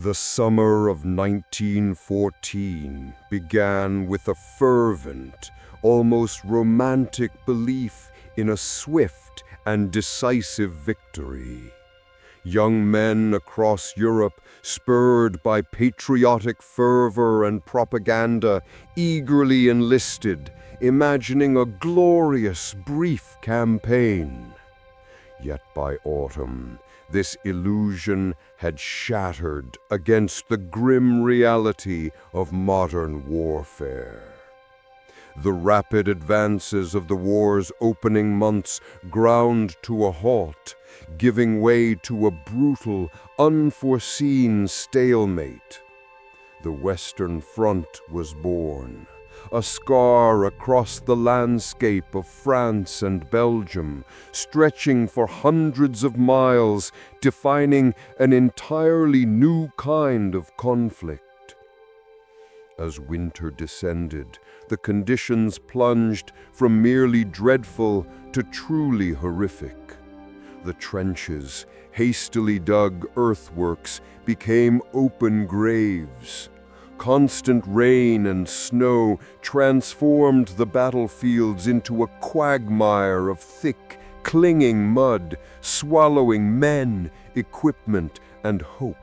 The summer of 1914 began with a fervent, almost romantic belief in a swift and decisive victory. Young men across Europe, spurred by patriotic fervor and propaganda, eagerly enlisted, imagining a glorious, brief campaign. Yet by autumn, this illusion had shattered against the grim reality of modern warfare. The rapid advances of the war's opening months ground to a halt, giving way to a brutal, unforeseen stalemate. The Western Front was born, a scar across the landscape of France and Belgium, stretching for hundreds of miles, defining an entirely new kind of conflict. As winter descended, the conditions plunged from merely dreadful to truly horrific. The trenches, hastily dug earthworks, became open graves. Constant rain and snow transformed the battlefields into a quagmire of thick, clinging mud, swallowing men, equipment, and hope.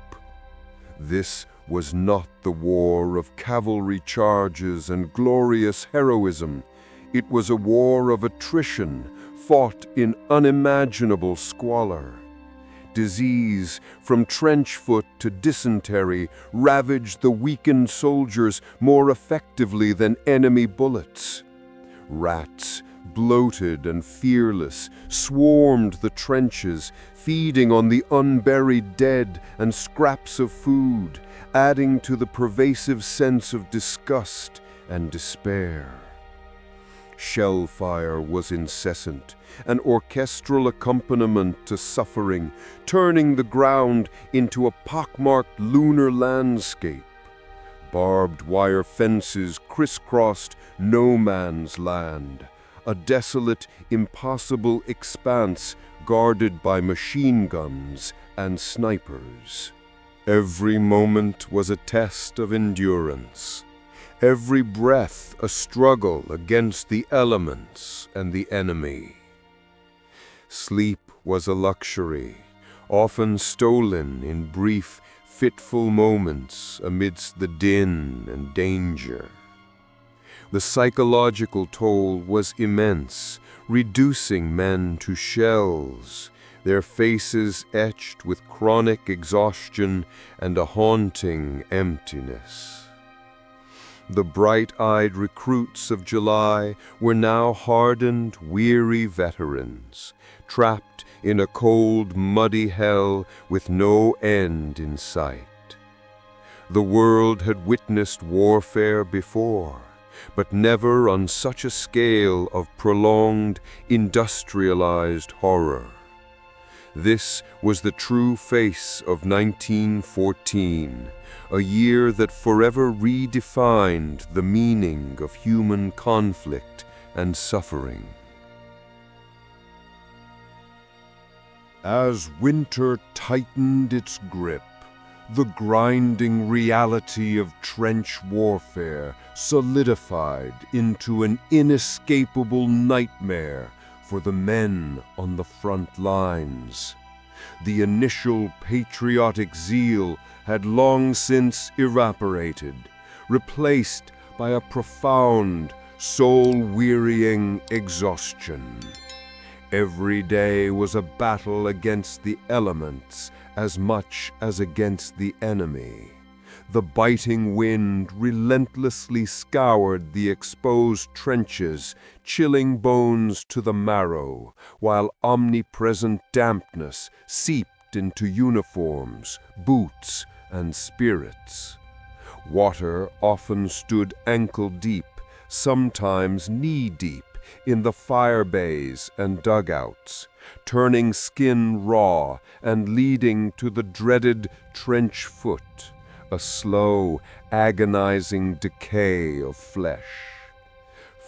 This was not the war of cavalry charges and glorious heroism. It was a war of attrition, fought in unimaginable squalor. Disease, from trench foot to dysentery, ravaged the weakened soldiers more effectively than enemy bullets. Rats, bloated and fearless, swarmed the trenches, feeding on the unburied dead and scraps of food, adding to the pervasive sense of disgust and despair. Shell fire was incessant, an orchestral accompaniment to suffering, turning the ground into a pockmarked lunar landscape. Barbed wire fences crisscrossed no man's land, a desolate, impossible expanse guarded by machine guns and snipers. Every moment was a test of endurance. Every breath a struggle against the elements and the enemy. Sleep was a luxury, often stolen in brief, fitful moments amidst the din and danger. The psychological toll was immense, reducing men to shells, their faces etched with chronic exhaustion and a haunting emptiness. The bright-eyed recruits of July were now hardened, weary veterans, trapped in a cold, muddy hell with no end in sight. The world had witnessed warfare before, but never on such a scale of prolonged, industrialized horror. This was the true face of 1914, a year that forever redefined the meaning of human conflict and suffering. As winter tightened its grip, the grinding reality of trench warfare solidified into an inescapable nightmare for the men on the front lines. The initial patriotic zeal had long since evaporated, replaced by a profound, soul-wearying exhaustion. Every day was a battle against the elements as much as against the enemy. The biting wind relentlessly scoured the exposed trenches, chilling bones to the marrow, while omnipresent dampness seeped into uniforms, boots, and spirits. Water often stood ankle-deep, sometimes knee-deep, in the fire bays and dugouts, turning skin raw and leading to the dreaded trench foot, a slow, agonizing decay of flesh.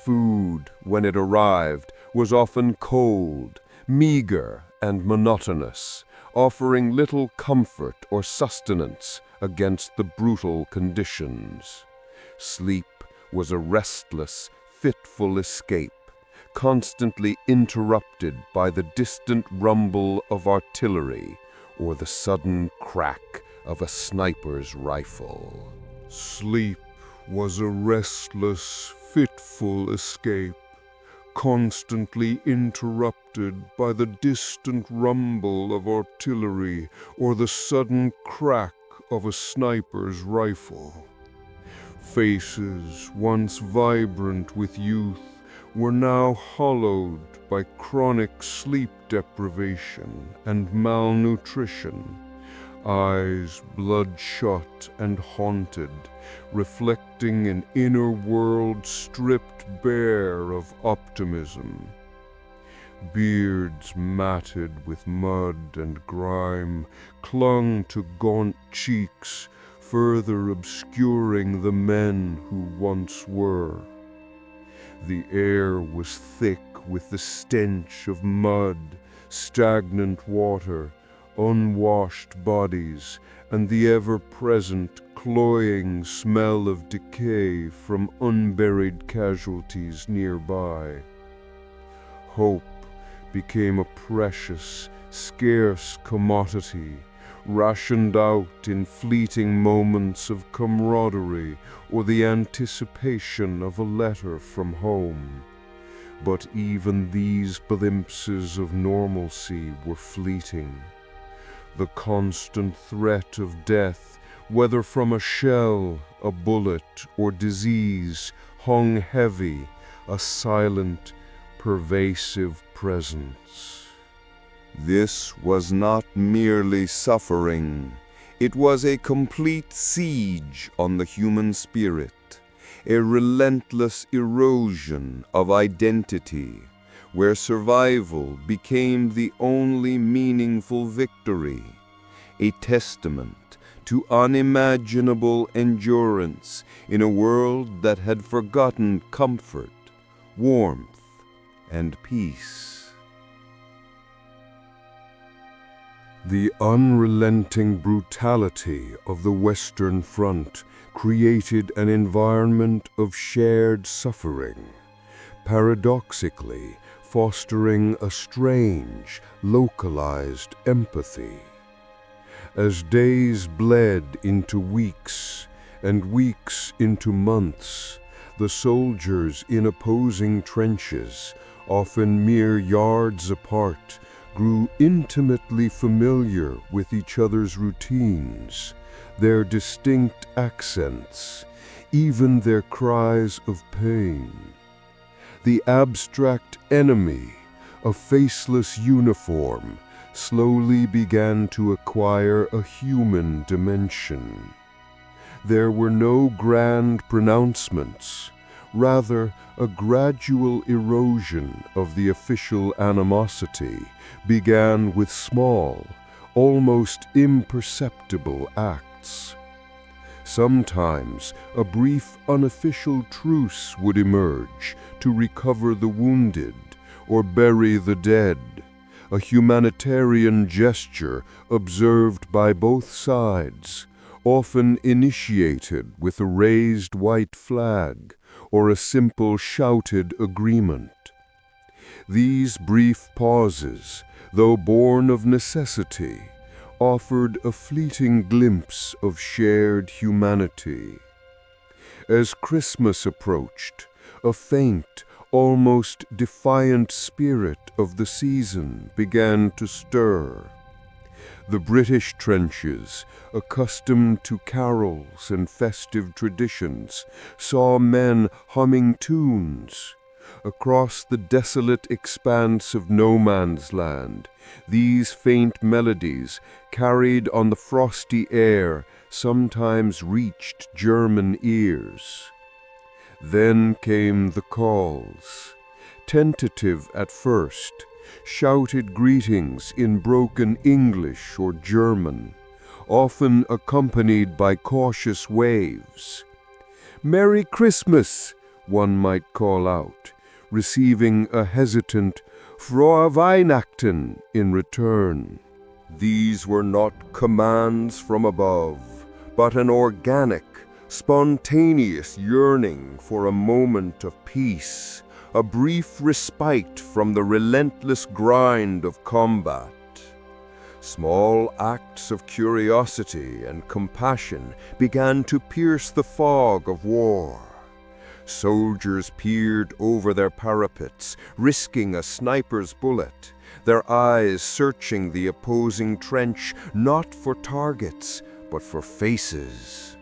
Food, when it arrived, was often cold, meager, and monotonous, offering little comfort or sustenance against the brutal conditions. Sleep was a restless, fitful escape, constantly interrupted by the distant rumble of artillery or the sudden crack of a sniper's rifle. Sleep was a restless, fitful escape, constantly interrupted by the distant rumble of artillery or the sudden crack of a sniper's rifle. Faces once vibrant with youth were now hollowed by chronic sleep deprivation and malnutrition, eyes bloodshot and haunted, reflecting an inner world stripped bare of optimism. Beards matted with mud and grime clung to gaunt cheeks, further obscuring the men who once were. The air was thick with the stench of mud, stagnant water, unwashed bodies, and the ever-present cloying smell of decay from unburied casualties nearby. Hope became a precious, scarce commodity, rationed out in fleeting moments of camaraderie or the anticipation of a letter from home. But even these glimpses of normalcy were fleeting. The constant threat of death, whether from a shell, a bullet, or disease, hung heavy, a silent, pervasive presence. This was not merely suffering. It was a complete siege on the human spirit, a relentless erosion of identity, where survival became the only meaningful victory, a testament to unimaginable endurance in a world that had forgotten comfort, warmth, and peace. The unrelenting brutality of the Western Front created an environment of shared suffering, paradoxically fostering a strange, localized empathy. As days bled into weeks and weeks into months, the soldiers in opposing trenches, often mere yards apart, grew intimately familiar with each other's routines, their distinct accents, even their cries of pain. The abstract enemy, a faceless uniform, slowly began to acquire a human dimension. There were no grand pronouncements, rather a gradual erosion of the official animosity began with small, almost imperceptible acts. Sometimes a brief unofficial truce would emerge to recover the wounded or bury the dead, a humanitarian gesture observed by both sides, often initiated with a raised white flag or a simple shouted agreement. These brief pauses, though born of necessity, offered a fleeting glimpse of shared humanity. As Christmas approached, a faint, almost defiant spirit of the season began to stir. The British trenches, accustomed to carols and festive traditions, saw men humming tunes. Across the desolate expanse of no man's land, these faint melodies, carried on the frosty air, sometimes reached German ears. Then came the calls, tentative at first, shouted greetings in broken English or German, often accompanied by cautious waves. "Merry Christmas," one might call out, receiving a hesitant "Frohe Weihnachten" in return. These were not commands from above, but an organic, spontaneous yearning for a moment of peace, a brief respite from the relentless grind of combat. Small acts of curiosity and compassion began to pierce the fog of war. Soldiers peered over their parapets, risking a sniper's bullet, their eyes searching the opposing trench not for targets, but for faces.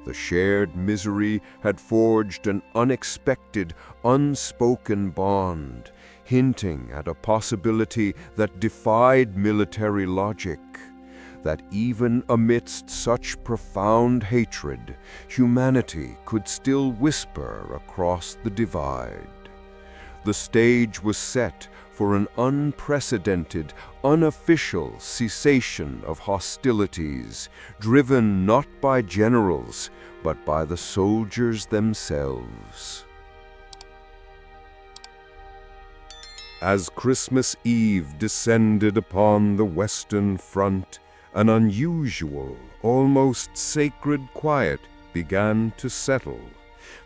The shared misery had forged an unexpected, unspoken bond, hinting at a possibility that defied military logic, that even amidst such profound hatred, humanity could still whisper across the divide. The stage was set for an unprecedented, unofficial cessation of hostilities, driven not by generals, but by the soldiers themselves. As Christmas Eve descended upon the Western Front, an unusual, almost sacred quiet began to settle,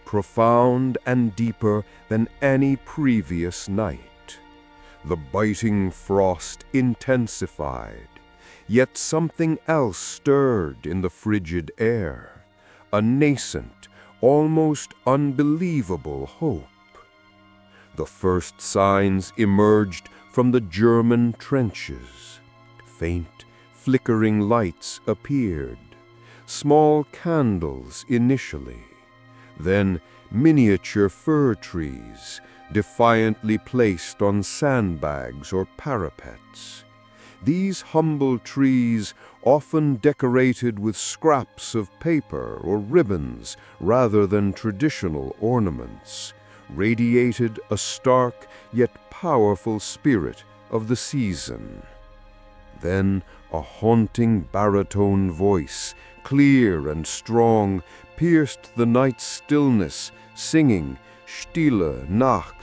profound and deeper than any previous night. The biting frost intensified, yet something else stirred in the frigid air, a nascent, almost unbelievable hope. The first signs emerged from the German trenches. Faint, flickering lights appeared, small candles initially, then miniature fir trees, defiantly placed on sandbags or parapets. These humble trees, often decorated with scraps of paper or ribbons rather than traditional ornaments, radiated a stark yet powerful spirit of the season. Then a haunting baritone voice, clear and strong, pierced the night's stillness, singing Stille Nacht,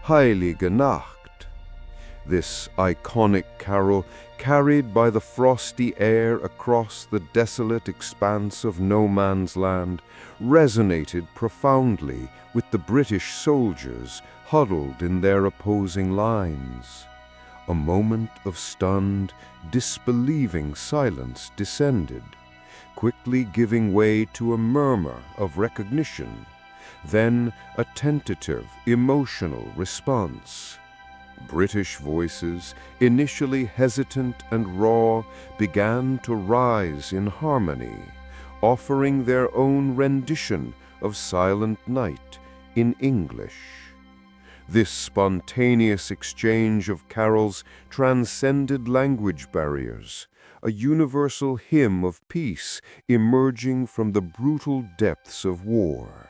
Heilige Nacht. This iconic carol, carried by the frosty air across the desolate expanse of no man's land, resonated profoundly with the British soldiers huddled in their opposing lines. A moment of stunned, disbelieving silence descended, quickly giving way to a murmur of recognition, then a tentative, emotional response. British voices, initially hesitant and raw, began to rise in harmony, offering their own rendition of Silent Night in English. This spontaneous exchange of carols transcended language barriers, a universal hymn of peace emerging from the brutal depths of war.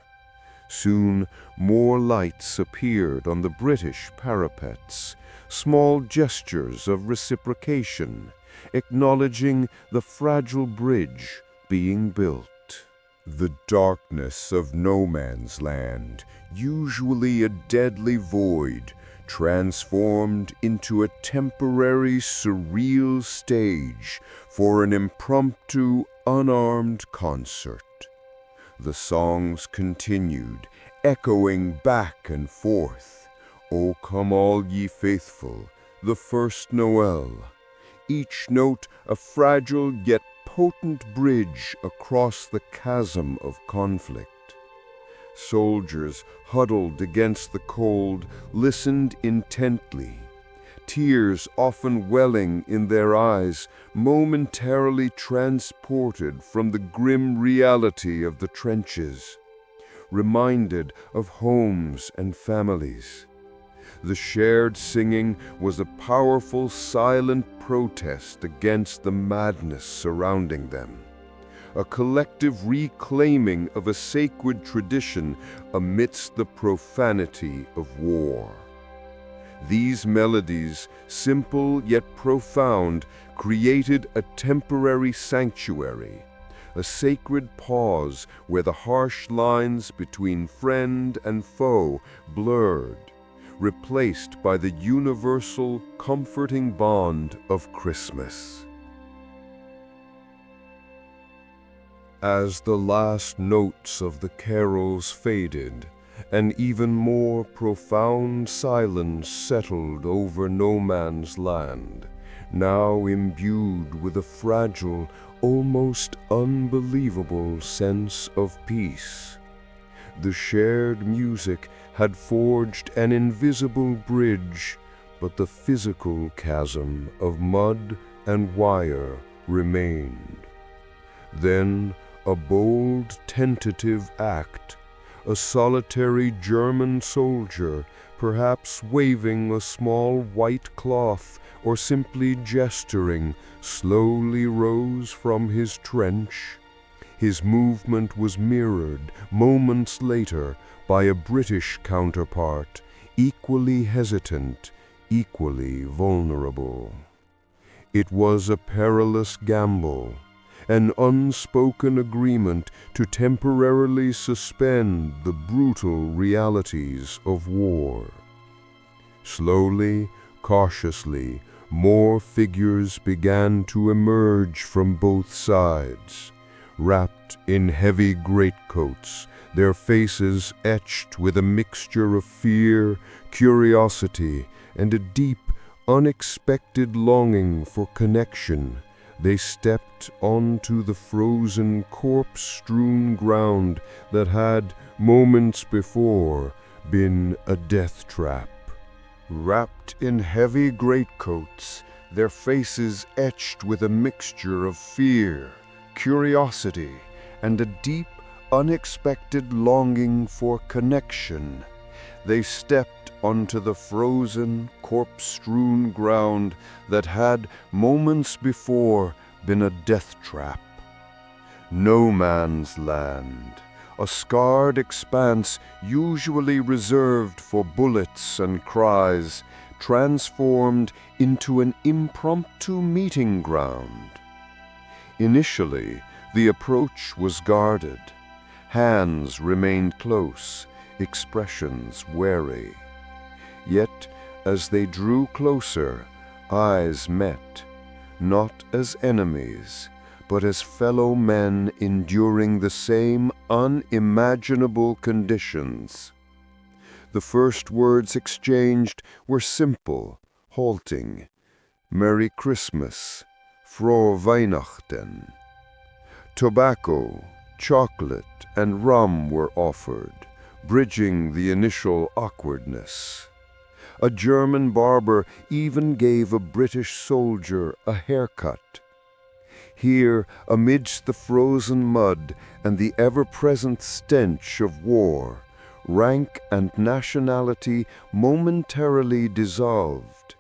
Soon, more lights appeared on the British parapets, small gestures of reciprocation, acknowledging the fragile bridge being built. The darkness of no man's land, usually a deadly void, transformed into a temporary, surreal stage for an impromptu, unarmed concert. The songs continued, echoing back and forth. "O come all ye faithful," the first Noel, each note a fragile yet potent bridge across the chasm of conflict. Soldiers, huddled against the cold, listened intently, tears often welling in their eyes, momentarily transported from the grim reality of the trenches, reminded of homes and families. The shared singing was a powerful, silent protest against the madness surrounding them, a collective reclaiming of a sacred tradition amidst the profanity of war. These melodies, simple yet profound, created a temporary sanctuary, a sacred pause where the harsh lines between friend and foe blurred, replaced by the universal, comforting bond of Christmas. As the last notes of the carols faded, an even more profound silence settled over no man's land, now imbued with a fragile, almost unbelievable sense of peace. The shared music had forged an invisible bridge, but the physical chasm of mud and wire remained. Then a bold, tentative act, a solitary German soldier, perhaps waving a small white cloth or simply gesturing, slowly rose from his trench. His movement was mirrored, moments later, by a British counterpart, equally hesitant, equally vulnerable. It was a perilous gamble, an unspoken agreement to temporarily suspend the brutal realities of war. Slowly, cautiously, more figures began to emerge from both sides, wrapped in heavy greatcoats, their faces etched with a mixture of fear, curiosity, and a deep, unexpected longing for connection. They stepped onto the frozen, corpse-strewn ground that had, moments before, been a death trap. Wrapped in heavy greatcoats, their faces etched with a mixture of fear, curiosity, and a deep, unexpected longing for connection, they stepped onto the frozen, corpse-strewn ground that had, moments before, been a death trap. No man's land, a scarred expanse usually reserved for bullets and cries, transformed into an impromptu meeting ground. Initially, the approach was guarded. Hands remained close, expressions wary. Yet, as they drew closer, eyes met, not as enemies, but as fellow men enduring the same unimaginable conditions. The first words exchanged were simple, halting. "Merry Christmas, Frohe Weihnachten." Tobacco, chocolate, and rum were offered, bridging the initial awkwardness. A German barber even gave a British soldier a haircut. Here, amidst the frozen mud and the ever-present stench of war, rank and nationality momentarily dissolved.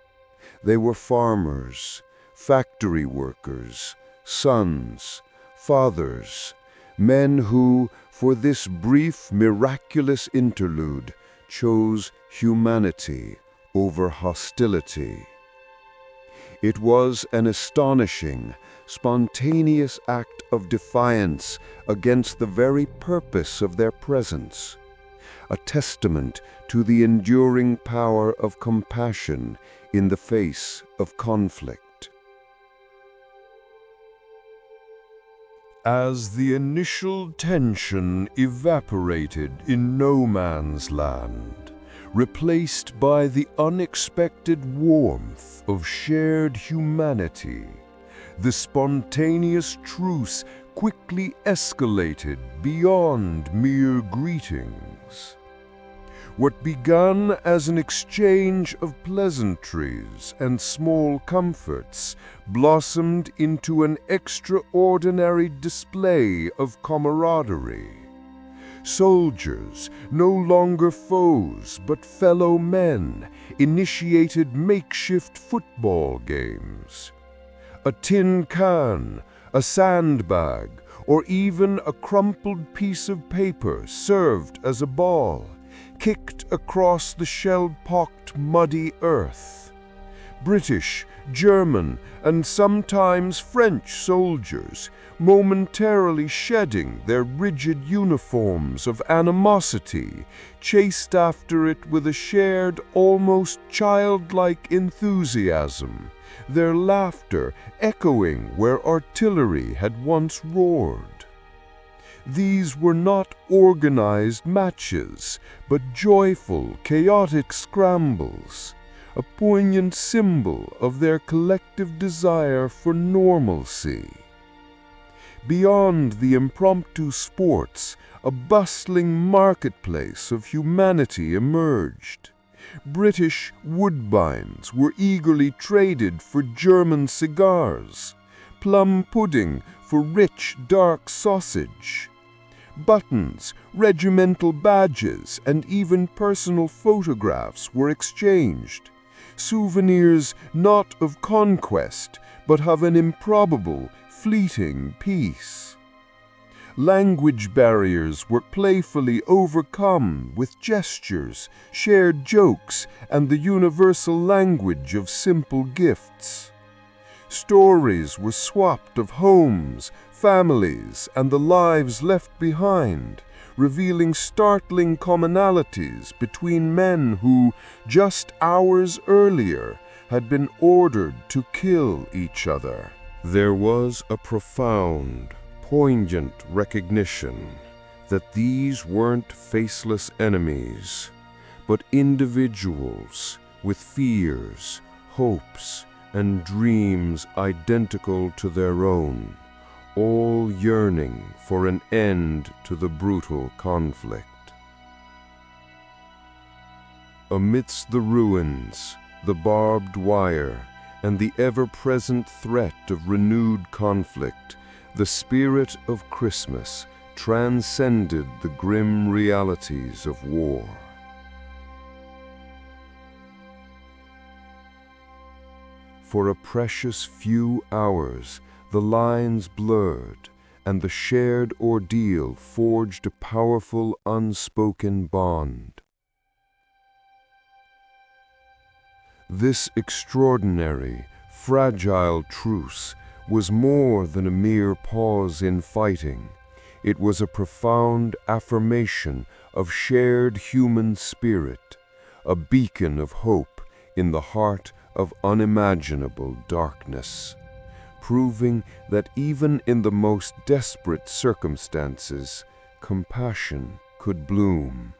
They were farmers, factory workers, sons, fathers, men who, for this brief, miraculous interlude, chose humanity over hostility. It was an astonishing, spontaneous act of defiance against the very purpose of their presence, a testament to the enduring power of compassion in the face of conflict. As the initial tension evaporated in no man's land, replaced by the unexpected warmth of shared humanity, the spontaneous truce quickly escalated beyond mere greetings. What began as an exchange of pleasantries and small comforts blossomed into an extraordinary display of camaraderie. Soldiers, no longer foes but fellow men, initiated makeshift football games. A tin can, a sandbag, or even a crumpled piece of paper served as a ball, kicked across the shell-pocked muddy earth. British, German, and sometimes French soldiers, momentarily shedding their rigid uniforms of animosity, chased after it with a shared, almost childlike enthusiasm, their laughter echoing where artillery had once roared. These were not organized matches, but joyful, chaotic scrambles, a poignant symbol of their collective desire for normalcy. Beyond the impromptu sports, a bustling marketplace of humanity emerged. British woodbines were eagerly traded for German cigars, plum pudding for rich, dark sausage. Buttons, regimental badges, and even personal photographs were exchanged. Souvenirs not of conquest, but of an improbable, fleeting peace. Language barriers were playfully overcome with gestures, shared jokes, and the universal language of simple gifts. Stories were swapped of homes, families, and the lives left behind, revealing startling commonalities between men who, just hours earlier, had been ordered to kill each other. There was a profound, poignant recognition that these weren't faceless enemies, but individuals with fears, hopes, and dreams identical to their own, all yearning for an end to the brutal conflict. Amidst the ruins, the barbed wire, and the ever-present threat of renewed conflict, the spirit of Christmas transcended the grim realities of war. For a precious few hours, the lines blurred, and the shared ordeal forged a powerful, unspoken bond. This extraordinary, fragile truce was more than a mere pause in fighting. It was a profound affirmation of shared human spirit, a beacon of hope in the heart of unimaginable darkness, proving that even in the most desperate circumstances, compassion could bloom.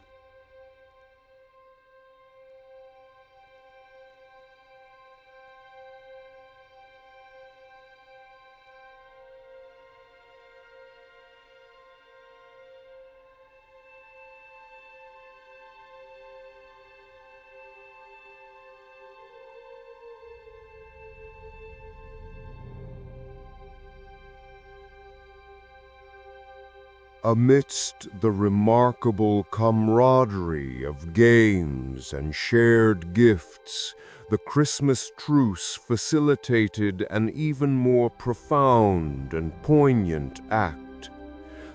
Amidst the remarkable camaraderie of games and shared gifts, the Christmas truce facilitated an even more profound and poignant act: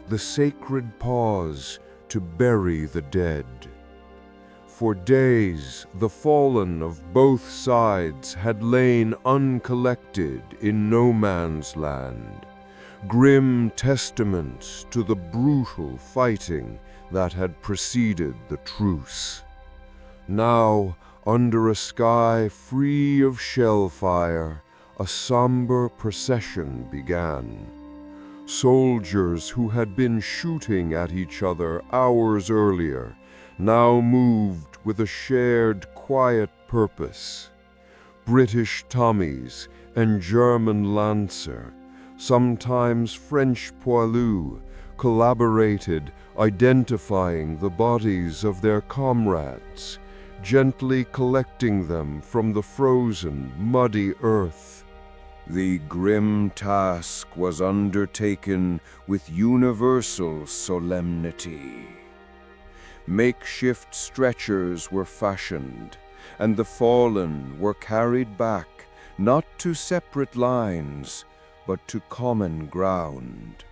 the sacred pause to bury the dead. For days, the fallen of both sides had lain uncollected in no man's land, grim testaments to the brutal fighting that had preceded the truce. Now, under a sky free of shell fire, a somber procession began. Soldiers who had been shooting at each other hours earlier now moved with a shared, quiet purpose. British Tommies and German Lancer, sometimes French poilus, collaborated, identifying the bodies of their comrades, gently collecting them from the frozen, muddy earth. The grim task was undertaken with universal solemnity. Makeshift stretchers were fashioned, and the fallen were carried back, not to separate lines, but to common ground.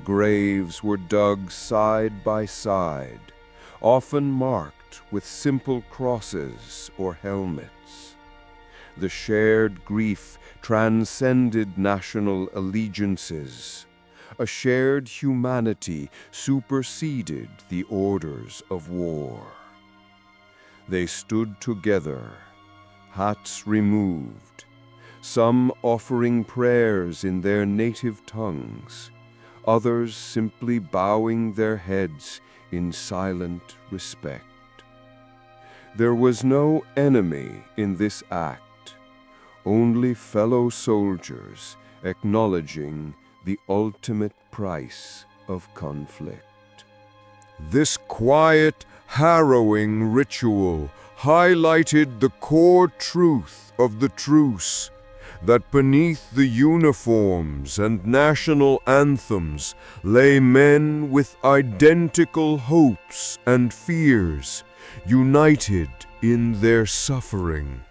Graves were dug side by side, often marked with simple crosses or helmets. The shared grief transcended national allegiances. A shared humanity superseded the orders of war. They stood together, hats removed, some offering prayers in their native tongues, others simply bowing their heads in silent respect. There was no enemy in this act, only fellow soldiers acknowledging the ultimate price of conflict. This quiet, harrowing ritual highlighted the core truth of the truce, that beneath the uniforms and national anthems lay men with identical hopes and fears, united in their suffering.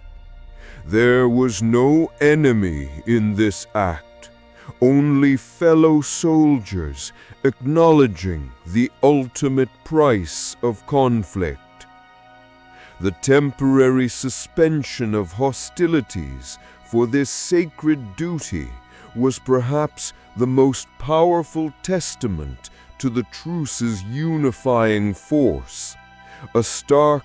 There was no enemy in this act, only fellow soldiers acknowledging the ultimate price of conflict. The temporary suspension of hostilities for this sacred duty was perhaps the most powerful testament to the truce's unifying force, a stark,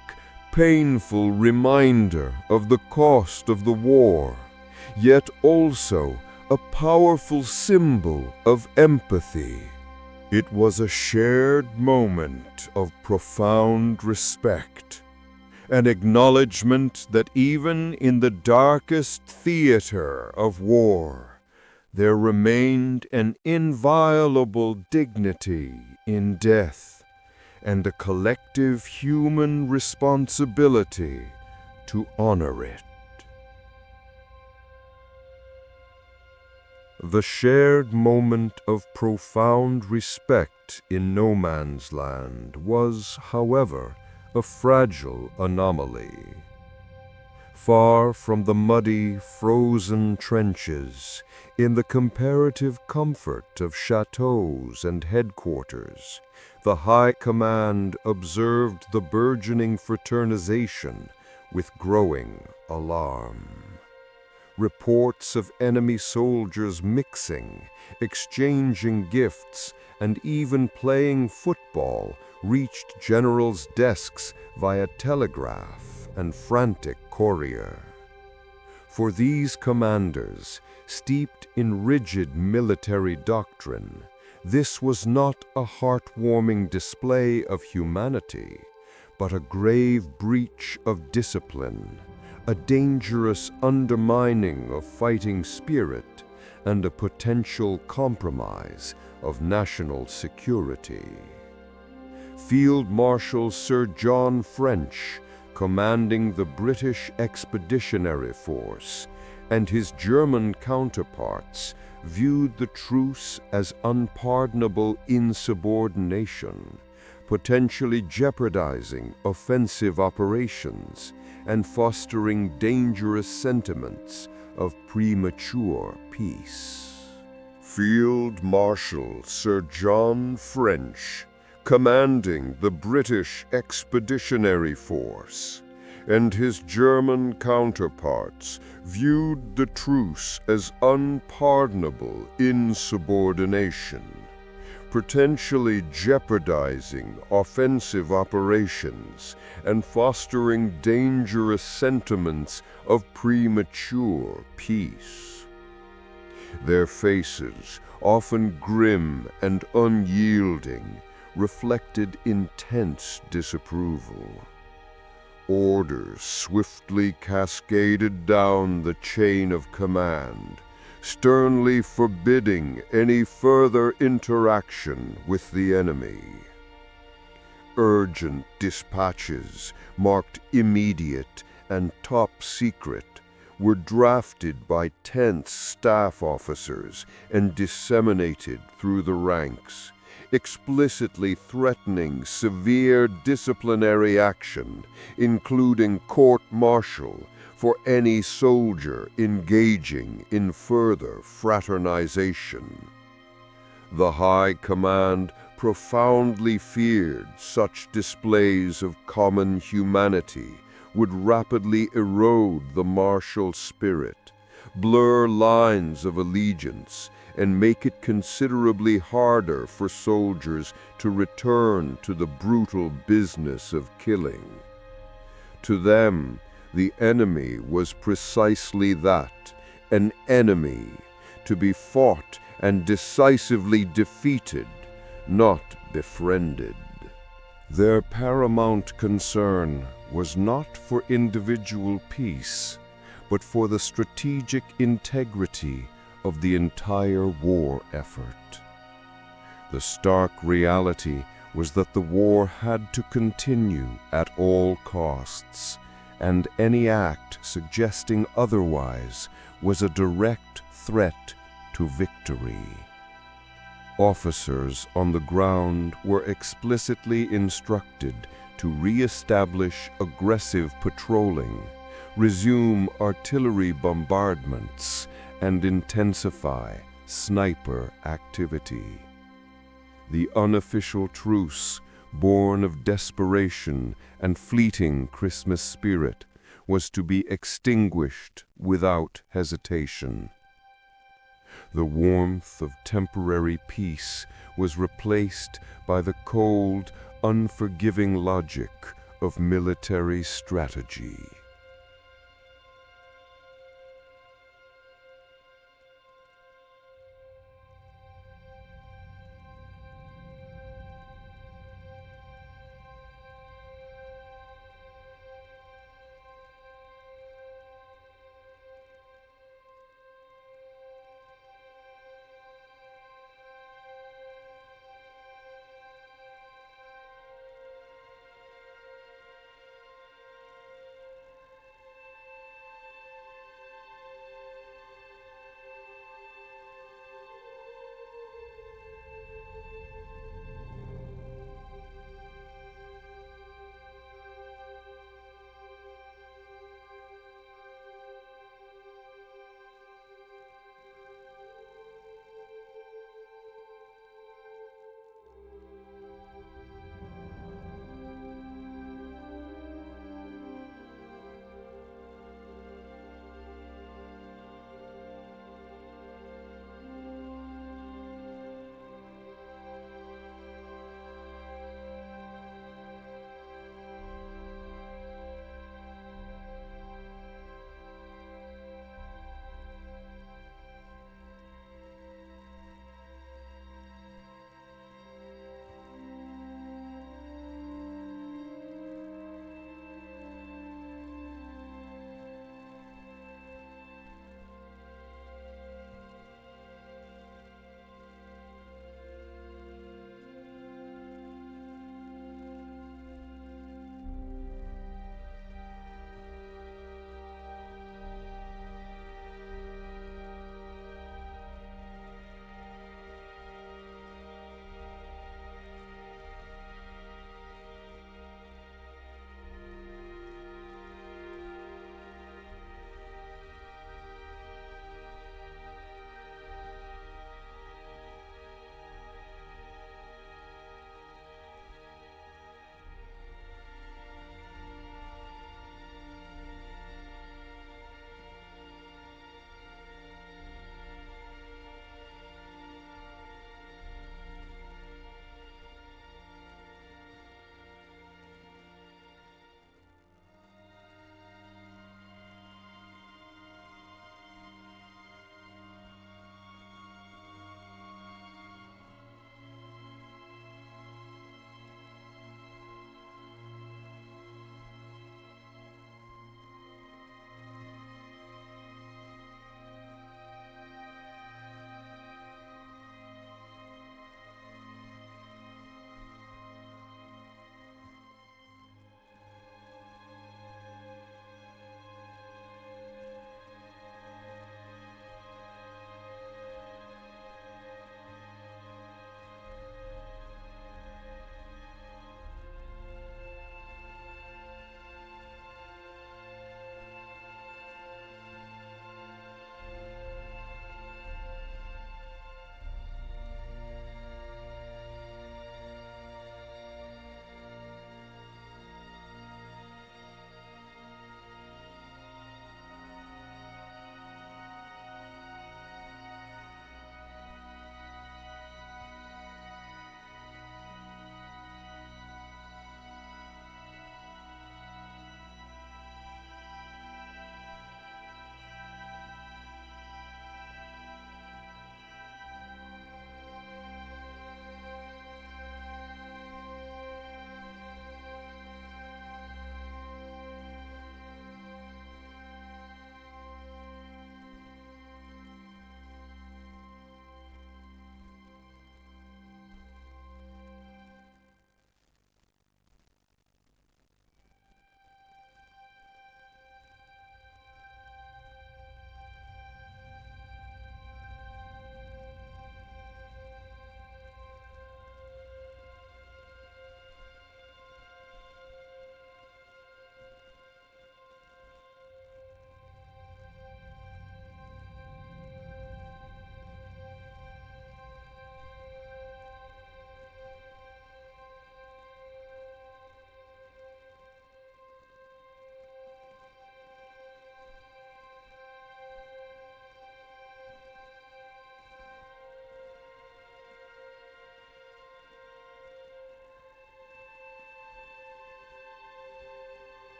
painful reminder of the cost of the war, yet also a powerful symbol of empathy. It was a shared moment of profound respect, an acknowledgement that even in the darkest theater of war, there remained an inviolable dignity in death and a collective human responsibility to honor it. The shared moment of profound respect in no man's land was, however, a fragile anomaly. Far from the muddy, frozen trenches, in the comparative comfort of chateaus and headquarters, the High Command observed the burgeoning fraternization with growing alarm. Reports of enemy soldiers mixing, exchanging gifts, and even playing football reached generals' desks via telegraph and frantic courier. For these commanders, steeped in rigid military doctrine, this was not a heartwarming display of humanity, but a grave breach of discipline, a dangerous undermining of fighting spirit, and a potential compromise of national security. Field Marshal Sir John French, commanding the British Expeditionary Force, and his German counterparts viewed the truce as unpardonable insubordination, potentially jeopardizing offensive operations and fostering dangerous sentiments of premature peace. Field Marshal Sir John French, commanding the British Expeditionary Force, and his German counterparts viewed the truce as unpardonable insubordination, potentially jeopardizing offensive operations and fostering dangerous sentiments of premature peace. Their faces, often grim and unyielding, reflected intense disapproval. Orders swiftly cascaded down the chain of command, sternly forbidding any further interaction with the enemy. Urgent dispatches, marked immediate and top secret, were drafted by tense staff officers and disseminated through the ranks, explicitly threatening severe disciplinary action, including court-martial, for any soldier engaging in further fraternization. The High Command profoundly feared such displays of common humanity would rapidly erode the martial spirit, blur lines of allegiance, and make it considerably harder for soldiers to return to the brutal business of killing. To them, the enemy was precisely that, an enemy, to be fought and decisively defeated, not befriended. Their paramount concern was not for individual peace, but for the strategic integrity of the entire war effort. The stark reality was that the war had to continue at all costs, and any act suggesting otherwise was a direct threat to victory. Officers on the ground were explicitly instructed to re-establish aggressive patrolling, resume artillery bombardments, and intensify sniper activity. The unofficial truce, born of desperation and fleeting Christmas spirit, was to be extinguished without hesitation. The warmth of temporary peace was replaced by the cold, unforgiving logic of military strategy.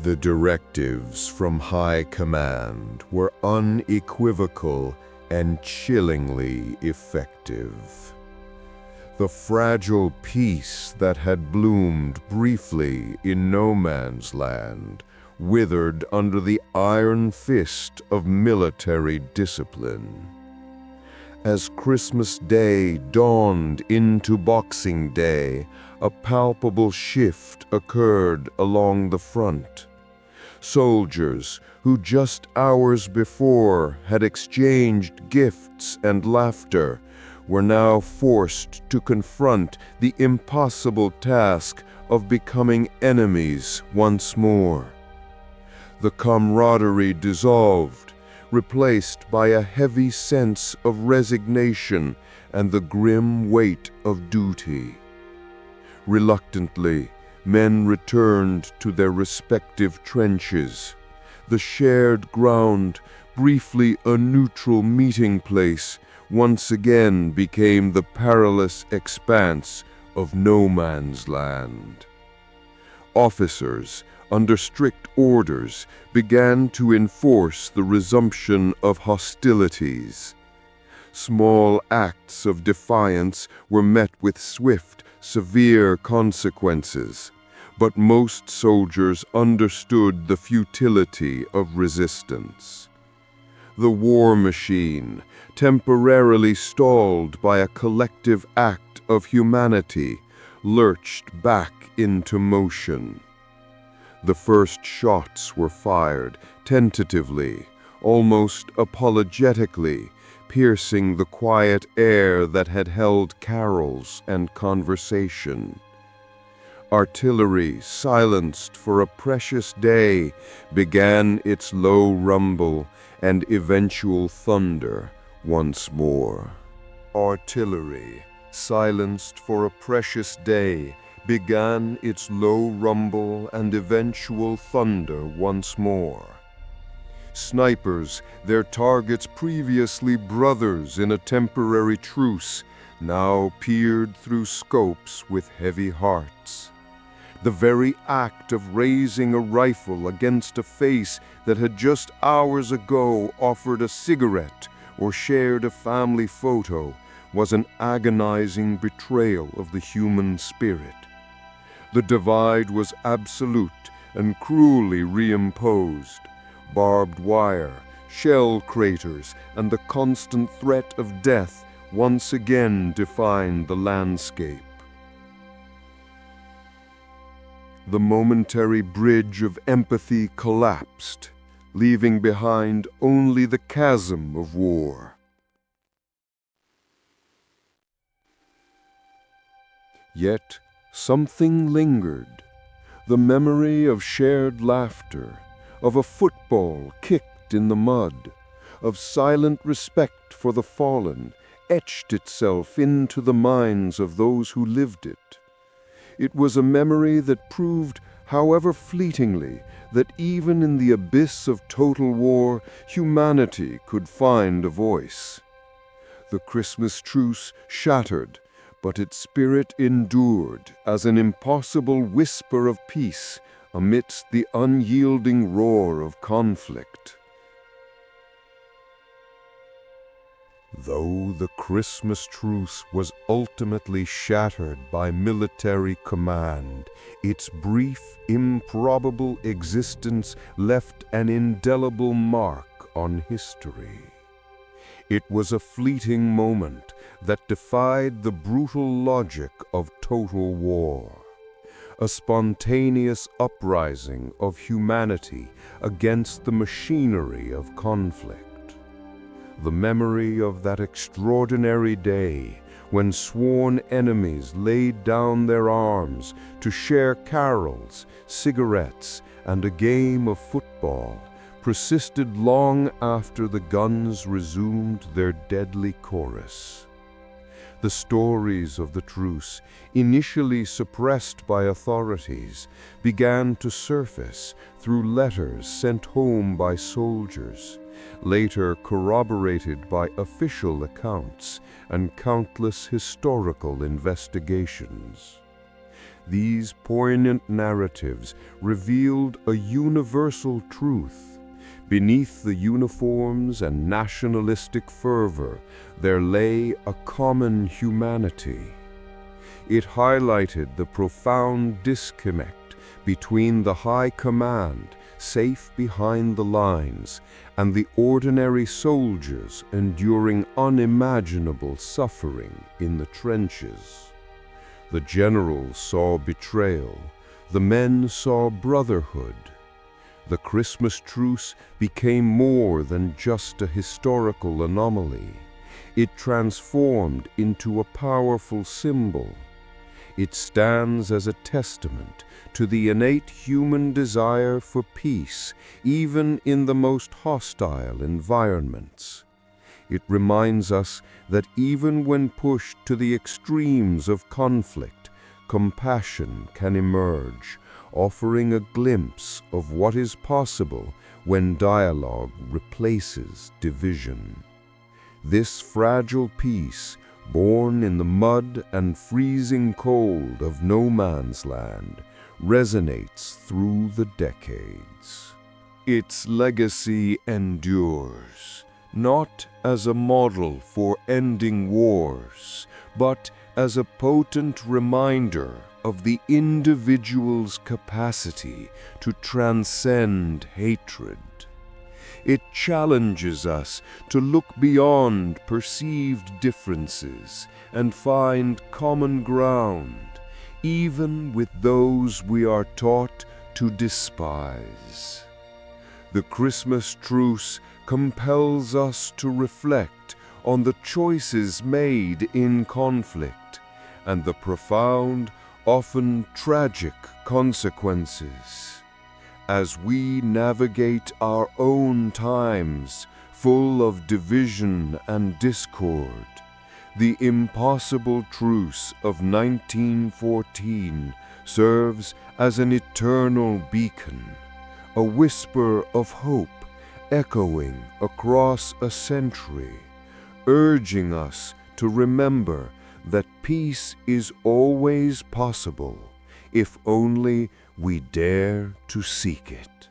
The directives from high command were unequivocal and chillingly effective. The fragile peace that had bloomed briefly in no man's land withered under the iron fist of military discipline. As Christmas Day dawned into Boxing Day, a palpable shift occurred along the front. Soldiers who just hours before had exchanged gifts and laughter were now forced to confront the impossible task of becoming enemies once more. The camaraderie dissolved, replaced by a heavy sense of resignation and the grim weight of duty. Reluctantly, men returned to their respective trenches. The shared ground, briefly a neutral meeting place, once again became the perilous expanse of no man's land. Officers, under strict orders, began to enforce the resumption of hostilities. Small acts of defiance were met with swift, severe consequences, but most soldiers understood the futility of resistance. The war machine, temporarily stalled by a collective act of humanity, lurched back into motion. The first shots were fired, tentatively, almost apologetically, piercing the quiet air that had held carols and conversation. Artillery, silenced for a precious day, began its low rumble and eventual thunder once more. Artillery, silenced for a precious day, began its low rumble and eventual thunder once more. Snipers, their targets previously brothers in a temporary truce, now peered through scopes with heavy hearts. The very act of raising a rifle against a face that had just hours ago offered a cigarette or shared a family photo was an agonizing betrayal of the human spirit. The divide was absolute and cruelly reimposed. Barbed wire, shell craters, and the constant threat of death once again defined the landscape. The momentary bridge of empathy collapsed, leaving behind only the chasm of war. Yet something lingered, the memory of shared laughter, of a football kicked in the mud, of silent respect for the fallen, etched itself into the minds of those who lived it. It was a memory that proved, however fleetingly, that even in the abyss of total war, humanity could find a voice. The Christmas truce shattered, but its spirit endured as an impossible whisper of peace amidst the unyielding roar of conflict. Though the Christmas truce was ultimately shattered by military command, its brief, improbable existence left an indelible mark on history. It was a fleeting moment that defied the brutal logic of total war. A spontaneous uprising of humanity against the machinery of conflict. The memory of that extraordinary day when sworn enemies laid down their arms to share carols, cigarettes, and a game of football persisted long after the guns resumed their deadly chorus. The stories of the truce, initially suppressed by authorities, began to surface through letters sent home by soldiers, later corroborated by official accounts and countless historical investigations. These poignant narratives revealed a universal truth. Beneath the uniforms and nationalistic fervor, there lay a common humanity. It highlighted the profound disconnect between the high command, safe behind the lines, and the ordinary soldiers enduring unimaginable suffering in the trenches. The generals saw betrayal, the men saw brotherhood. The Christmas truce became more than just a historical anomaly. It transformed into a powerful symbol. It stands as a testament to the innate human desire for peace, even in the most hostile environments. It reminds us that even when pushed to the extremes of conflict, compassion can emerge, offering a glimpse of what is possible when dialogue replaces division. This fragile peace, born in the mud and freezing cold of no man's land, resonates through the decades. Its legacy endures, not as a model for ending wars, but as a potent reminder of the individual's capacity to transcend hatred. It challenges us to look beyond perceived differences and find common ground, even with those we are taught to despise. The Christmas truce compels us to reflect on the choices made in conflict and the profound, often tragic consequences. As we navigate our own times full of division and discord, the impossible truce of 1914 serves as an eternal beacon, a whisper of hope echoing across a century, urging us to remember that peace is always possible if only we dare to seek it.